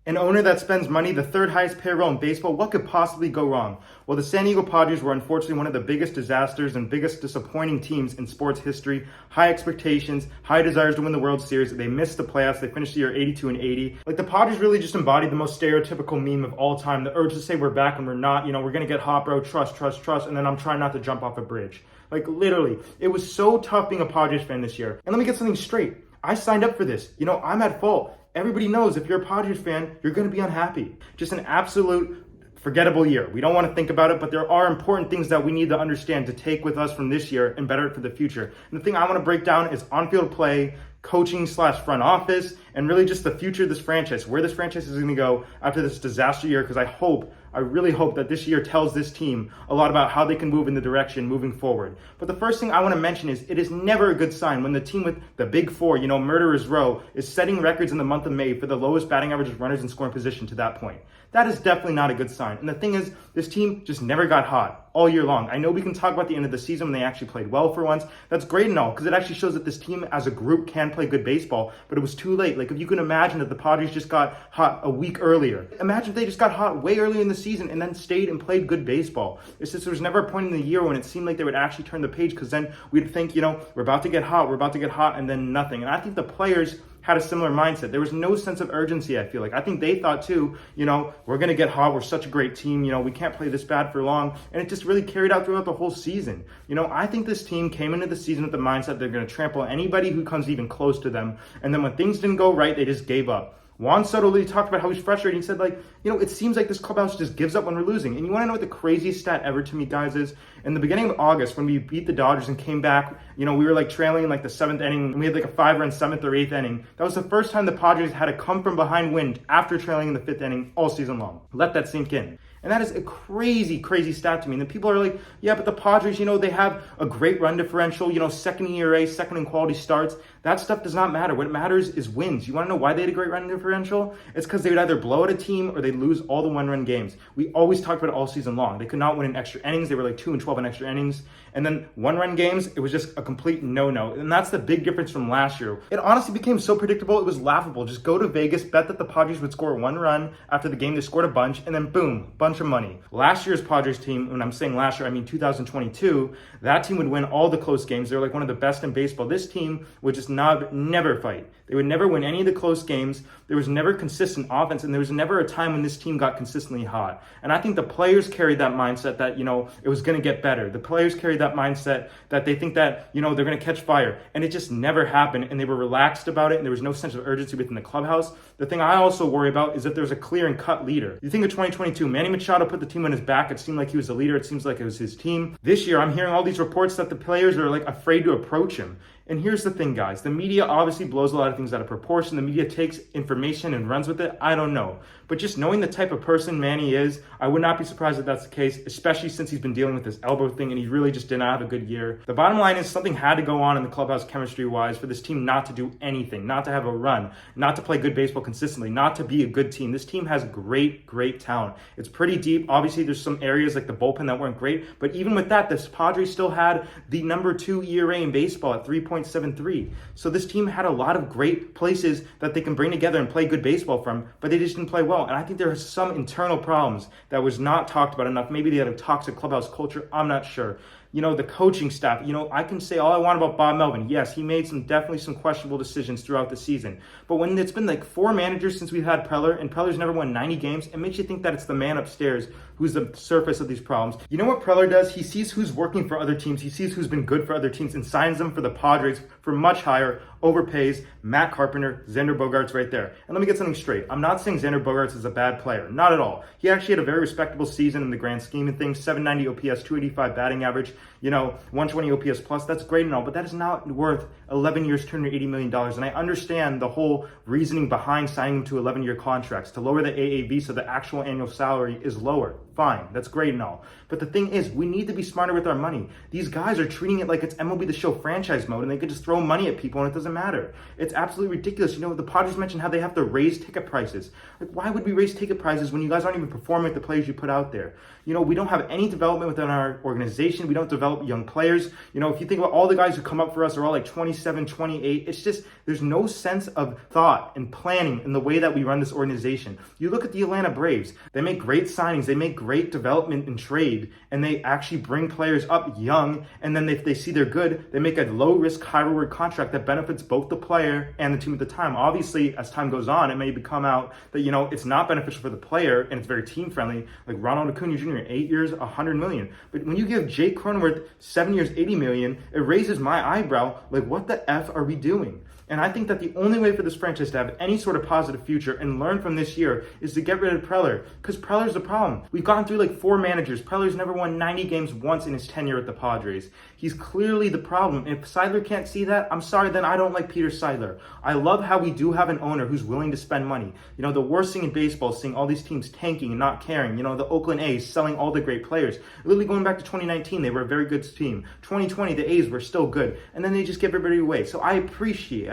An owner that spends money, the third highest payroll in baseball, what could possibly go wrong? Well, the San Diego Padres were unfortunately one of the biggest disasters and biggest disappointing teams in sports history. High expectations, high desires to win the World Series. They missed the playoffs. They finished the year 82-80. Like, the Padres really just embodied the most stereotypical meme of all time. The urge to say we're back and we're not. We're going to get hot, bro. Trust. And then I'm trying not to jump off a bridge. Like, literally, it was so tough being a Padres fan this year. And let me get something straight. I signed up for this. I'm at fault. Everybody knows if you're a Padres fan, you're going to be unhappy. Just an absolute forgettable year. We don't want to think about it, but there are important things that we need to understand to take with us from this year and better it for the future. And the thing I want to break down is on-field play, coaching/front office, and really just the future of this franchise, where this franchise is going to go after this disaster year, because I really hope that this year tells this team a lot about how they can move in the direction moving forward. But the first thing I want to mention is it is never a good sign when the team with the big four, murderers row, is setting records in the month of May for the lowest batting averages runners in scoring position to that point. That is definitely not a good sign. And the thing is, this team just never got hot all year long. I know we can talk about the end of the season when they actually played well for once. That's great and all, because it actually shows that this team as a group can play good baseball, but it was too late. Like, if you can imagine that the Padres just got hot a week earlier. Imagine if they just got hot way earlier in the season and then stayed and played good baseball. It's just there was never a point in the year when it seemed like they would actually turn the page, because then we'd think, we're about to get hot, and then nothing. And I think the players had a similar mindset. There was no sense of urgency, I feel like. I think they thought too, we're going to get hot. We're such a great team. We can't play this bad for long. And it just really carried out throughout the whole season. I think this team came into the season with the mindset they're going to trample anybody who comes even close to them. And then when things didn't go right, they just gave up. Juan Soto really talked about how he's frustrated. He said, it seems like this clubhouse just gives up when we're losing. And you want to know what the craziest stat ever to me, guys, is? In the beginning of August, when we beat the Dodgers and came back, we were trailing in the seventh inning, and we had a 5-run seventh or eighth inning. That was the first time the Padres had a come from behind win after trailing in the fifth inning all season long. Let that sink in. And that is a crazy, crazy stat to me. And then people are like, yeah, but the Padres, they have a great run differential, second in ERA, second in quality starts. That stuff does not matter. What matters is wins. You want to know why they had a great run differential? It's because they would either blow out a team or they'd lose all the one-run games. We always talked about it all season long. They could not win in extra innings. They were 2-12 in extra innings. And then one-run games, it was just a complete no-no. And that's the big difference from last year. It honestly became so predictable, it was laughable. Just go to Vegas, bet that the Padres would score one run after the game. They scored a bunch, and then boom, bunch of money. Last year's Padres team, when I'm saying last year, I mean 2022, that team would win all the close games. They were one of the best in baseball. This team would just never fight. They would never win any of the close games. There was never consistent offense, and there was never a time when this team got consistently hot. And I think the players carried that mindset that, it was going to get better. The players carried that mindset that they think that, they're going to catch fire. And it just never happened, and they were relaxed about it, and there was no sense of urgency within the clubhouse. The thing I also worry about is that there's a clear and cut leader. You think of 2022, Manny Machado put the team on his back. It seemed like he was the leader. It seems like it was his team. This year, I'm hearing all these reports that the players are afraid to approach him. And here's the thing, guys. The media obviously blows a lot of things out of proportion. The media takes information and runs with it. I don't know. But just knowing the type of person Manny is, I would not be surprised if that's the case, especially since he's been dealing with this elbow thing and he really just did not have a good year. The bottom line is something had to go on in the clubhouse chemistry-wise for this team not to do anything, not to have a run, not to play good baseball consistently, not to be a good team. This team has great, great talent. It's pretty deep. Obviously, there's some areas like the bullpen that weren't great, but even with that, the Padres still had the number 2 ERA in baseball at 3.73. So this team had a lot of great places that they can bring together and play good baseball from, but they just didn't play well. And I think there are some internal problems that was not talked about enough. Maybe they had a toxic clubhouse culture. I'm not sure. The coaching staff, I can say all I want about Bob Melvin. Yes, he made definitely some questionable decisions throughout the season. But when it's been 4 managers since we've had Preller, and Preller's never won 90 games, it makes you think that it's the man upstairs who's the surface of these problems. You know what Preller does? He sees who's working for other teams. He sees who's been good for other teams and signs them for the Padres for much higher, overpays Matt Carpenter, Xander Bogaerts right there. And let me get something straight. I'm not saying Xander Bogaerts is a bad player. Not at all. He actually had a very respectable season in the grand scheme of things. 790 OPS, 285 batting average, 120 OPS plus. That's great and all, but that is not worth 11 years, $280 million. And I understand the whole reasoning behind signing him to 11-year contracts to lower the AAV so the actual annual salary is lower. Fine, that's great and all. But the thing is, we need to be smarter with our money. These guys are treating it like it's MLB The Show franchise mode, and they could just throw money at people and it doesn't matter. It's absolutely ridiculous. The Padres mentioned how they have to raise ticket prices. Why would we raise ticket prices when you guys aren't even performing with the players you put out there? We don't have any development within our organization. We don't to develop young players. You know, if you think about all the guys who come up for us are all like 27, 28. It's just, there's no sense of thought and planning in the way that we run this organization. You look at the Atlanta Braves, they make great signings, they make great development and trade, and they actually bring players up young, and then if they see they're good, they make a low-risk, high-reward contract that benefits both the player and the team at the time. Obviously, as time goes on, it may become out that, you know, it's not beneficial for the player, and it's very team-friendly, like Ronald Acuna Jr., 8 years, $100 million. But when you give Jake Cronenworth 7 years, $80 million, it raises my eyebrow, like, what the F are we doing? And I think that the only way for this franchise to have any sort of positive future and learn from this year is to get rid of Preller, because Preller's the problem. We've gone through like 4 managers. Preller's never won 90 games once in his tenure at the Padres. He's clearly the problem. And if Seidler can't see that, I'm sorry, then I don't like Peter Seidler. I love how we do have an owner who's willing to spend money. You know, the worst thing in baseball is seeing all these teams tanking and not caring. You know, the Oakland A's selling all the great players. Literally going back to 2019, they were a very good team. 2020, the A's were still good. And then they just give everybody away. So I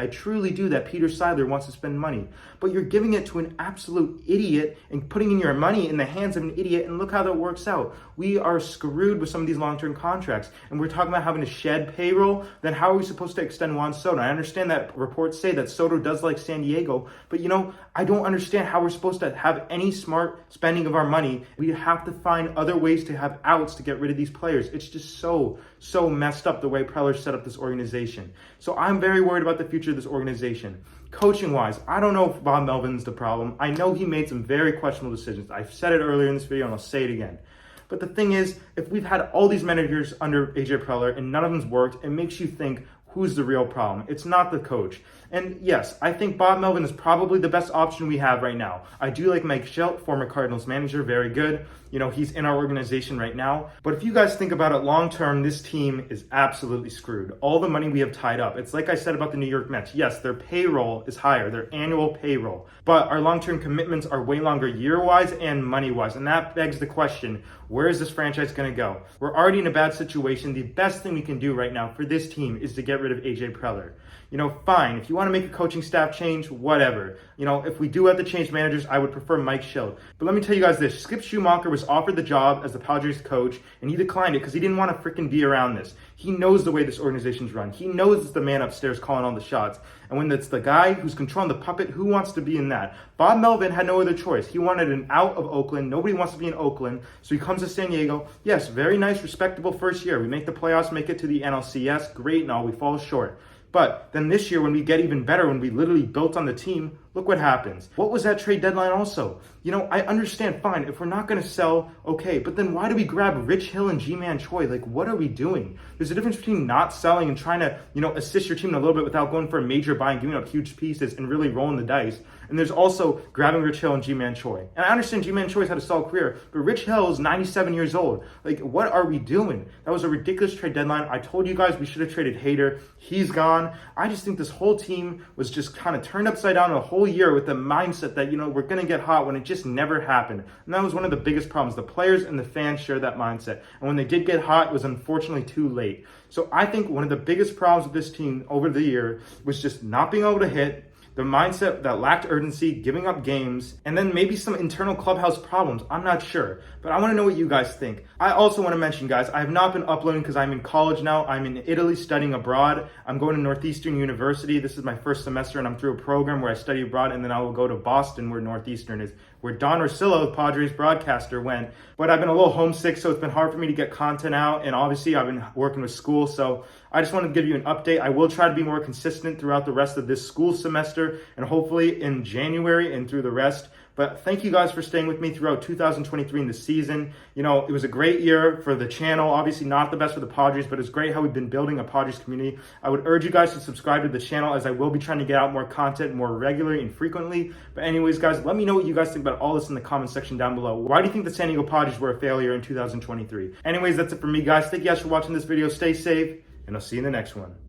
truly do that Peter Seidler wants to spend money. But you're giving it to an absolute idiot and putting in your money in the hands of an idiot, and look how that works out. We are screwed with some of these long-term contracts, and we're talking about having to shed payroll. Then how are we supposed to extend Juan Soto? I understand that reports say that Soto does like San Diego, but you know, I don't understand how we're supposed to have any smart spending of our money. We have to find other ways to have outs to get rid of these players. It's just so messed up the way Preller set up this organization. So I'm very worried about the future of this organization. Coaching wise, I don't know if Bob Melvin's the problem. I know he made some very questionable decisions. I've said it earlier in this video and I'll say it again. But the thing is, if we've had all these managers under AJ Preller and none of them's worked, it makes you think, who's the real problem? It's not the coach. And yes, I think Bob Melvin is probably the best option we have right now. I do like Mike Shildt, former Cardinals manager, very good. You know, he's in our organization right now. But if you guys think about it long term, this team is absolutely screwed. All the money we have tied up. It's like I said about the New York Mets. Yes, their payroll is higher, their annual payroll. But our long-term commitments are way longer year-wise and money-wise. And that begs the question, where is this franchise going to go? We're already in a bad situation. The best thing we can do right now for this team is to get rid of AJ Preller. You know, fine. If you want to make a coaching staff change, whatever. You know, if we do have to change managers, I would prefer Mike Shildt. But let me tell you guys this. Skip Schumacher was offered the job as the Padres coach, and he declined it because he didn't want to freaking be around this. He knows the way this organization's run. He knows it's the man upstairs calling all the shots. And when it's the guy who's controlling the puppet, who wants to be in that? Bob Melvin had no other choice. He wanted an out of Oakland. Nobody wants to be in Oakland. So he comes to San Diego. Yes, very nice, respectable first year. We make the playoffs, make it to the NLCS. Great and all. We fall short. But then this year, when we get even better, when we literally built on the team, look what happens. What was that trade deadline also? You know, I understand, fine, if we're not going to sell, okay, but then why do we grab Rich Hill and G-Man Choi? Like, what are we doing? There's a difference between not selling and trying to, you know, assist your team a little bit without going for a major buy and giving up huge pieces and really rolling the dice. And there's also grabbing Rich Hill and G-Man Choi. And I understand G-Man Choi's had a solid career, but Rich Hill is 97 years old. Like, what are we doing? That was a ridiculous trade deadline. I told you guys we should have traded Hader. He's gone. I just think this whole team was just kind of turned upside down a whole year with the mindset that, you know, we're going to get hot when it just never happened. And that was one of the biggest problems. The players and the fans share that mindset. And when they did get hot, it was unfortunately too late. So I think one of the biggest problems with this team over the year was just not being able to hit, the mindset that lacked urgency, giving up games, and then maybe some internal clubhouse problems. I'm not sure, but I want to know what you guys think. I also want to mention, guys, I have not been uploading because I'm in college now. I'm in Italy studying abroad. I'm going to Northeastern University. This is my first semester, and I'm through a program where I study abroad, and then I will go to Boston, where Northeastern is, where Don Orsillo, the Padres broadcaster, went. But I've been a little homesick, so it's been hard for me to get content out, and obviously I've been working with school, so I just wanted to give you an update. I will try to be more consistent throughout the rest of this school semester, and hopefully in January and through the rest. But thank you guys for staying with me throughout 2023 in the season. You know, it was a great year for the channel. Obviously not the best for the Padres, but it's great how we've been building a Padres community. I would urge you guys to subscribe to the channel, as I will be trying to get out more content more regularly and frequently. But anyways, guys, let me know what you guys think about all this in the comment section down below. Why do you think the San Diego Padres were a failure in 2023? Anyways, that's it for me, guys. Thank you guys for watching this video. Stay safe, and I'll see you in the next one.